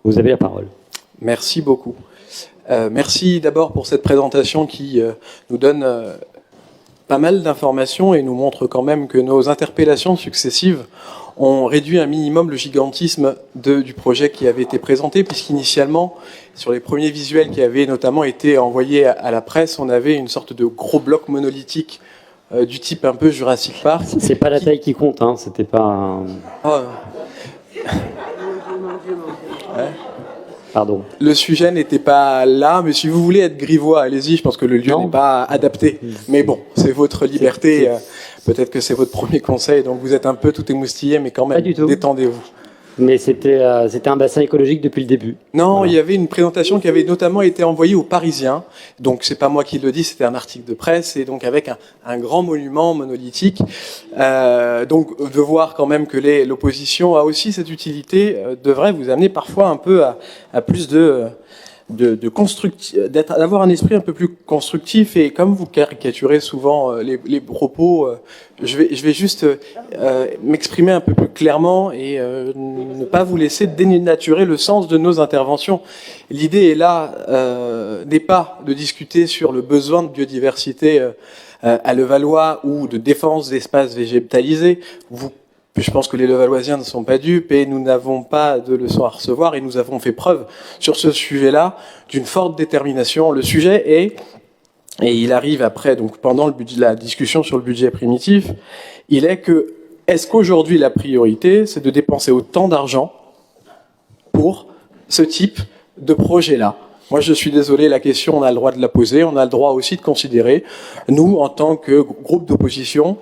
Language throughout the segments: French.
Vous avez la parole. Merci beaucoup. Merci d'abord pour cette présentation qui nous donne pas mal d'informations et nous montre quand même que nos interpellations successives ont réduit un minimum le gigantisme du projet qui avait été présenté, puisqu'initialement, sur les premiers visuels qui avaient notamment été envoyés à la presse, on avait une sorte de gros bloc monolithique du type un peu Jurassic Park. C'est pas la taille qui compte, hein. C'était pas un... Ouais. Pardon. Le sujet n'était pas là, mais si vous voulez être grivois, allez-y, je pense que le lieu n'est pas adapté. Mais bon, c'est votre liberté, peut-être que c'est votre premier conseil, donc vous êtes un peu tout émoustillé, mais quand même, détendez-vous. Mais c'était un bassin écologique depuis le début. Non, voilà. Il y avait une présentation qui avait notamment été envoyée aux Parisiens, donc c'est pas moi qui le dis, c'était un article de presse, et donc avec un grand monument monolithique. Donc de voir quand même que l'opposition a aussi cette utilité devrait vous amener parfois un peu à plus d'avoir un esprit un peu plus constructif, et comme vous caricaturez souvent les propos, je vais juste m'exprimer un peu plus clairement et ne pas vous laisser dénaturer le sens de nos interventions. L'idée est là, n'est pas de discuter sur le besoin de biodiversité à Levallois ou de défense d'espaces végétalisés. Je pense que les Levalloisiens ne sont pas dupes et nous n'avons pas de leçons à recevoir, et nous avons fait preuve sur ce sujet-là d'une forte détermination. Le sujet est, et il arrive après, donc pendant la discussion sur le budget primitif, il est que, est-ce qu'aujourd'hui la priorité, c'est de dépenser autant d'argent pour ce type de projet-là? Moi, je suis désolé, la question, on a le droit de la poser, on a le droit aussi de considérer, nous, en tant que groupe d'opposition,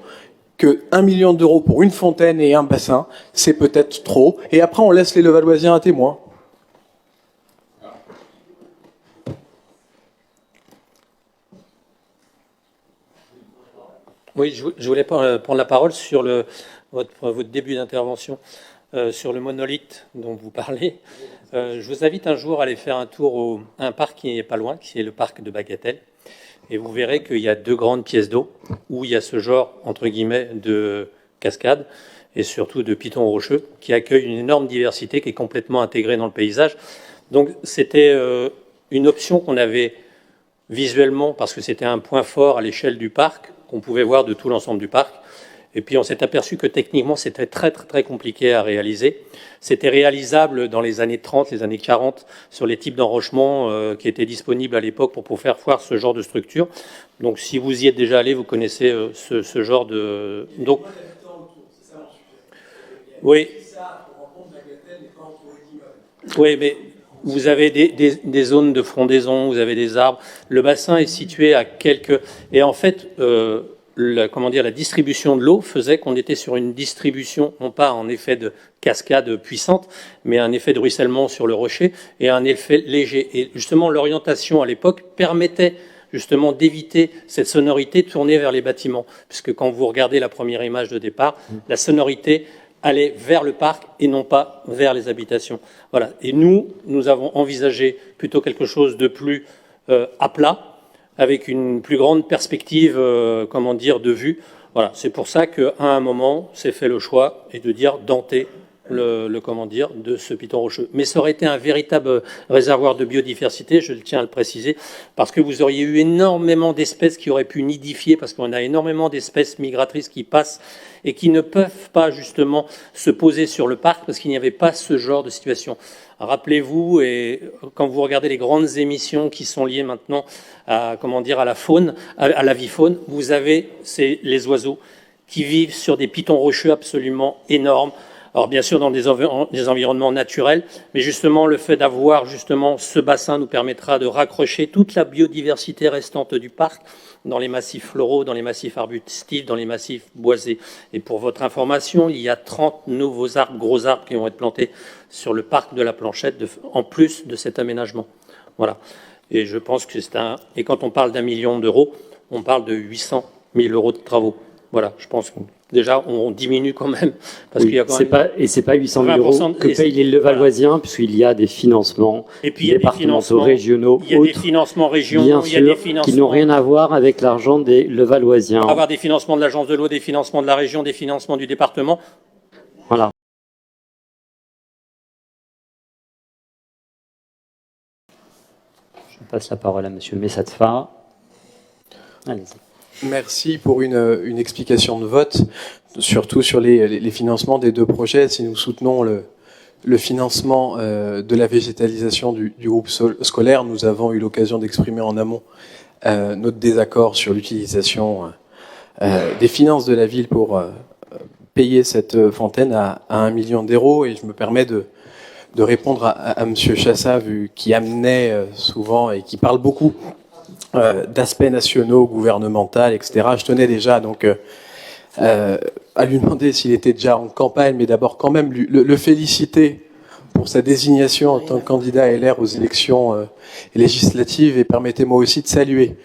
que 1 million d'euros pour une fontaine et un bassin, c'est peut-être trop. Et après, on laisse les Levalloisiens à témoin. Oui, je voulais prendre la parole sur votre début d'intervention, sur le monolithe dont vous parlez. Je vous invite un jour à aller faire un tour à un parc qui n'est pas loin, qui est le parc de Bagatelle. Et vous verrez qu'il y a 2 grandes pièces d'eau où il y a ce genre, entre guillemets, de cascade et surtout de pitons rocheux qui accueillent une énorme diversité qui est complètement intégrée dans le paysage. Donc c'était une option qu'on avait visuellement parce que c'était un point fort à l'échelle du parc qu'on pouvait voir de tout l'ensemble du parc. Et puis on s'est aperçu que techniquement c'était très très très compliqué à réaliser. C'était réalisable dans les années 30, les années 40 sur les types d'enrochements qui étaient disponibles à l'époque pour faire voir ce genre de structure. Donc si vous y êtes déjà allé, vous connaissez ce genre de... Donc... Oui. Oui, mais vous avez des zones de frondaison, vous avez des arbres. Le bassin est situé à quelques... Et en fait... la distribution de l'eau faisait qu'on était sur une distribution, non pas en effet de cascade puissante, mais un effet de ruissellement sur le rocher et un effet léger. Et justement, l'orientation à l'époque permettait justement d'éviter cette sonorité tournée vers les bâtiments. Puisque quand vous regardez la première image de départ, la sonorité allait vers le parc et non pas vers les habitations. Voilà. Et nous avons envisagé plutôt quelque chose de plus à plat, avec une plus grande perspective, de vue. Voilà, c'est pour ça qu'à un moment, s'est fait le choix et de dire d'enter de ce piton rocheux. Mais ça aurait été un véritable réservoir de biodiversité, je tiens à le préciser, parce que vous auriez eu énormément d'espèces qui auraient pu nidifier, parce qu'on a énormément d'espèces migratrices qui passent et qui ne peuvent pas justement se poser sur le parc parce qu'il n'y avait pas ce genre de situation. Rappelez-vous, et quand vous regardez les grandes émissions qui sont liées maintenant à la faune, à l'avifaune, vous avez les oiseaux qui vivent sur des pitons rocheux absolument énormes. Alors bien sûr dans des environnements naturels, mais justement le fait d'avoir justement ce bassin nous permettra de raccrocher toute la biodiversité restante du parc dans les massifs floraux, dans les massifs arbustifs, dans les massifs boisés. Et pour votre information, il y a 30 nouveaux arbres, gros arbres qui vont être plantés sur le parc de la Planchette, en plus de cet aménagement. Voilà. Et je pense que et quand on parle d'1 million d'euros, on parle de 800 000 euros de travaux. Voilà, je pense que déjà, on diminue quand même. Parce qu'il y a quand même et ce n'est pas 800 000 euros que payent les Levalloisiens, voilà. Puisqu'il y a des financements départementaux, régionaux, il y a des financements régionaux, bien sûr, qui n'ont rien à voir avec l'argent des Levalloisiens. Il va y avoir des financements de l'agence de l'eau, des financements de la région, des financements du département. Voilà. passe la parole à Monsieur Messatfa. Allez-y. Merci pour une explication de vote, surtout sur les financements des deux projets. Si nous soutenons le financement de la végétalisation du groupe scolaire, nous avons eu l'occasion d'exprimer en amont notre désaccord sur l'utilisation des finances de la ville pour payer cette fontaine à 1 million d'euros. Et je me permets de répondre à Monsieur Chassa, qui amenait souvent et qui parle beaucoup d'aspects nationaux, gouvernementaux, etc. Je tenais déjà donc à lui demander s'il était déjà en campagne, mais d'abord quand même le féliciter pour sa désignation en tant que candidat LR aux élections législatives, et permettez-moi aussi de saluer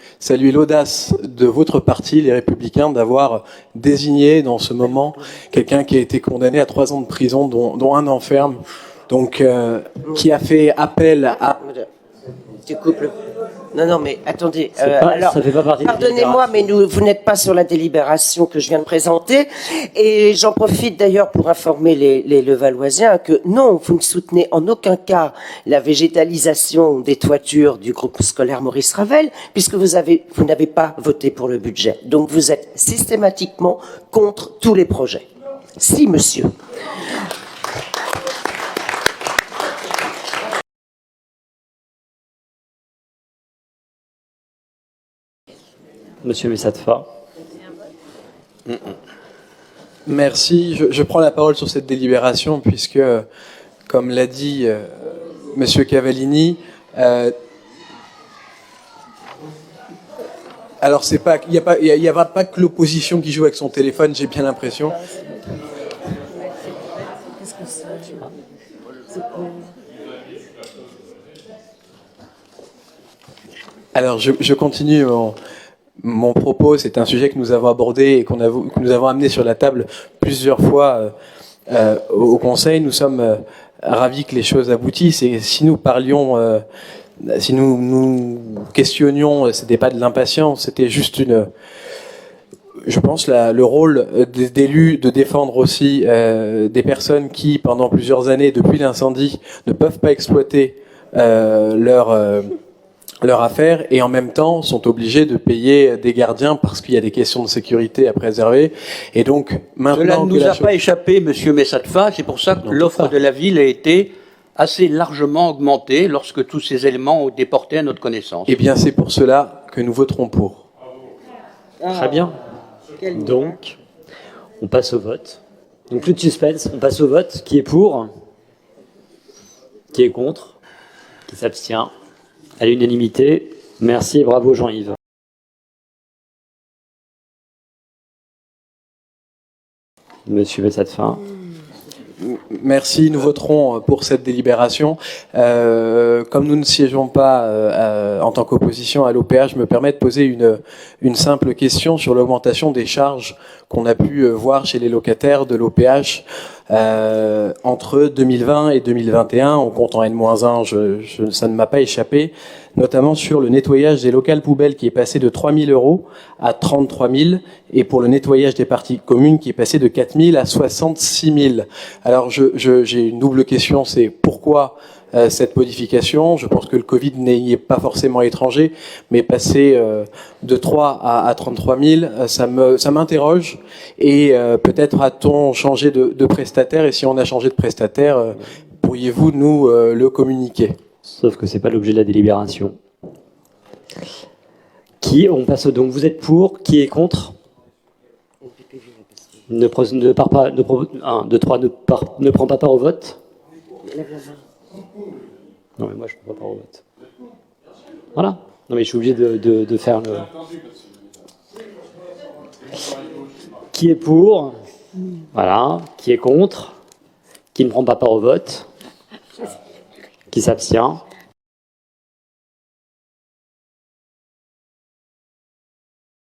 l'audace de votre parti, les Républicains, d'avoir désigné dans ce moment quelqu'un qui a été condamné à 3 ans de prison, dont 1 an ferme, donc qui a fait appel à... Du couple. Non, mais attendez. Alors, ça fait pas partie. Pardonnez-moi, mais vous n'êtes pas sur la délibération que je viens de présenter. Et j'en profite d'ailleurs pour informer les Levalloisiens que non, vous ne soutenez en aucun cas la végétalisation des toitures du groupe scolaire Maurice Ravel, puisque vous n'avez pas voté pour le budget. Donc vous êtes systématiquement contre tous les projets. Si, monsieur. Monsieur Messatfa. Merci. Je prends la parole sur cette délibération puisque, comme l'a dit Monsieur Cavallini, alors c'est pas, il y a pas que l'opposition qui joue avec son téléphone, j'ai bien l'impression. Alors je continue mon propos. C'est un sujet que nous avons abordé et que nous avons amené sur la table plusieurs fois au Conseil. Nous sommes ravis que les choses aboutissent, et si nous parlions, si nous questionnions, c'était pas de l'impatience, c'était juste je pense le rôle des élus de défendre aussi des personnes qui, pendant plusieurs années, depuis l'incendie, ne peuvent pas exploiter leur affaire, et en même temps sont obligés de payer des gardiens parce qu'il y a des questions de sécurité à préserver. Et donc maintenant, cela ne nous a pas échappé, Monsieur Messatfa. C'est pour ça que l'offre de la ville a été assez largement augmentée lorsque tous ces éléments ont été portés à notre connaissance. Eh bien, c'est pour cela que nous voterons pour. Très bien. Donc, on passe au vote. Donc, plus de suspense, on passe au vote. Qui est pour? Qui est contre? Qui s'abstient? À l'unanimité. Merci et bravo Jean-Yves. Monsieur Messatfa. Merci, nous voterons pour cette délibération. Comme nous ne siégeons pas en tant qu'opposition à l'OPH, je me permets de poser une simple question sur l'augmentation des charges qu'on a pu voir chez les locataires de l'OPH entre 2020 et 2021. On compte en N-1, ça ne m'a pas échappé, notamment sur le nettoyage des locales poubelles qui est passé de 3 000 € à 33 000, et pour le nettoyage des parties communes qui est passé de 4 000 à 66 000. Alors j'ai une double question, c'est pourquoi cette modification? Je pense que le Covid n'y est pas forcément étranger, mais passer de 3 à 33 000, ça m'interroge, et peut-être a-t-on changé de prestataire, et si on a changé de prestataire, pourriez-vous nous le communiquer? Sauf que c'est pas l'objet de la délibération. On passe donc, vous êtes pour, qui est contre? Ne prend pas part au vote. Non, mais moi je ne prends pas part au vote. Voilà. Non, mais je suis obligé de faire le. Qui est pour? Voilà. Qui est contre? Qui ne prend pas part au vote? Qui s'abstient?